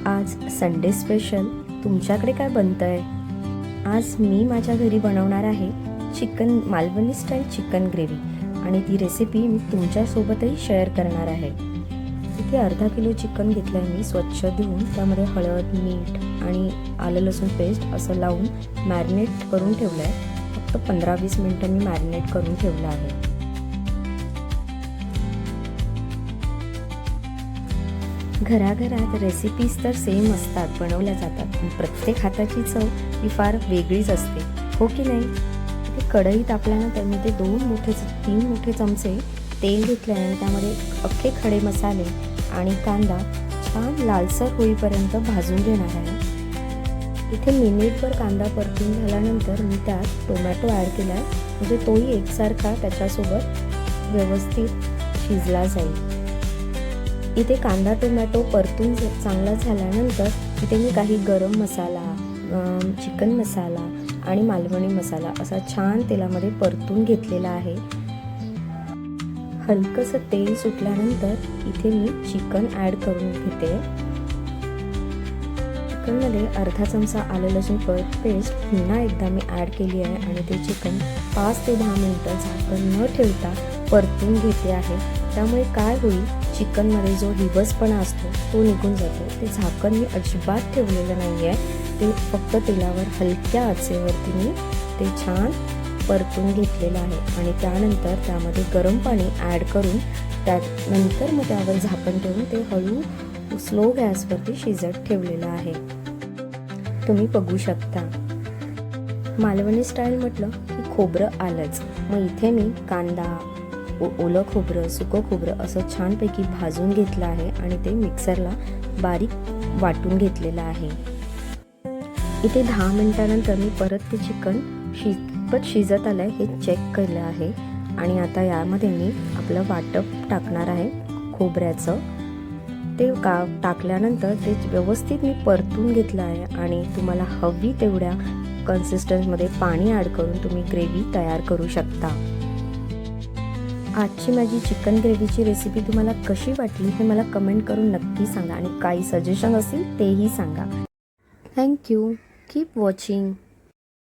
आज Sunday special तुमच्याकडे काय बनतंय? आज मी माझ्या घरी बनवणार आहे chicken Malvani style chicken gravy आणि ती रेसिपी मी तुमच्यासोबतही शेअर करणार आहे. इथे अर्धा किलो चिकन घेतलं आहे मी स्वच्छ धुवून. त्यामध्ये हळद, मीठ आणि आलं लसूण पेस्ट असं लावून मॅरिनेट करून ठेवलं आहे. फक्त 15-20 मिनटं मी मॅरिनेट करून ठेवलं आहे. घराघरात रेसिपीज तर सेम असतात, बनवल्या जातात, पण प्रत्येक हाताची चव ही फार वेगळीच असते, हो की नाही? ते कढई तापल्यानंतर मी ते 3 मोठे चमचे तेल घेतले आणि त्यामध्ये अख्खे खडे मसाले आणि कांदा छान लालसर होईपर्यंत भाजून घेणार आहे. इथे मिनिटभर कांदा परतून झाल्यानंतर मी त्यात टोमॅटो ॲड केला आहे, म्हणजे तोही एकसारखा त्याच्यासोबत व्यवस्थित शिजला जाईल. इथे कांदा टोमॅटो परतून चांगला झाल्यानंतर इथे मी काही गरम मसाला, चिकन मसाला आणि मालवणी मसाला असा छान तेलामध्ये परतून घेतलेला आहे. हलकंसं तेल सुटल्यानंतर इथे मी चिकन ॲड करून घेते. चिकनमध्ये अर्धा चमचा आलं लसूण पेस्ट पुन्हा एकदा मी ॲड केली आहे आणि ते चिकन 5 ते 10 मिनटं झाकण न ठेवता परतून घेते आहे. त्यामुळे काय होईल, चिकनमध्ये जो हिवसपणा असतो तो निघून जातो. ते झाकण मी अजिबात ठेवलेलं नाही आहे, ते फक्त तेलावर हलक्या आचेवरती मी ते छान परतून घेतलेलं आहे आणि त्यानंतर त्यामध्ये गरम पाणी ॲड करून त्यानंतर मग त्यावर झाकण ठेवून ते हळू स्लो गॅसवरती शिजत ठेवलेलं आहे. तुम्ही बघू शकता. मालवणी स्टाईल म्हटलं की खोबरं आलंच. मग इथे मी कांदा, ओलं खोबरं, सुकं खोबरं असं छानपैकी भाजून घेतलं आहे आणि ते मिक्सरला बारीक वाटून घेतलेलं आहे. इथे 10 मिनिटानंतर मी परत ते चिकन शिजत आलं आहे हे चेक केलं आहे आणि आता यामध्ये मी आपलं वाटप टाकणार आहे खोबऱ्याचं. ते टाकल्यानंतर ते व्यवस्थित मी परतून घेतलं आहे आणि तुम्हाला हवी तेवढ्या कन्सिस्टन्समध्ये पाणी ॲड करून तुम्ही ग्रेव्ही तयार करू शकता. आजची माझी चिकन ग्रेव्हीची रेसिपी तुम्हाला कशी वाटली हे मला कमेंट करून नक्की सांगा आणि काही सजेशन असतील तेही सांगा. थँक्यू. Keep watching.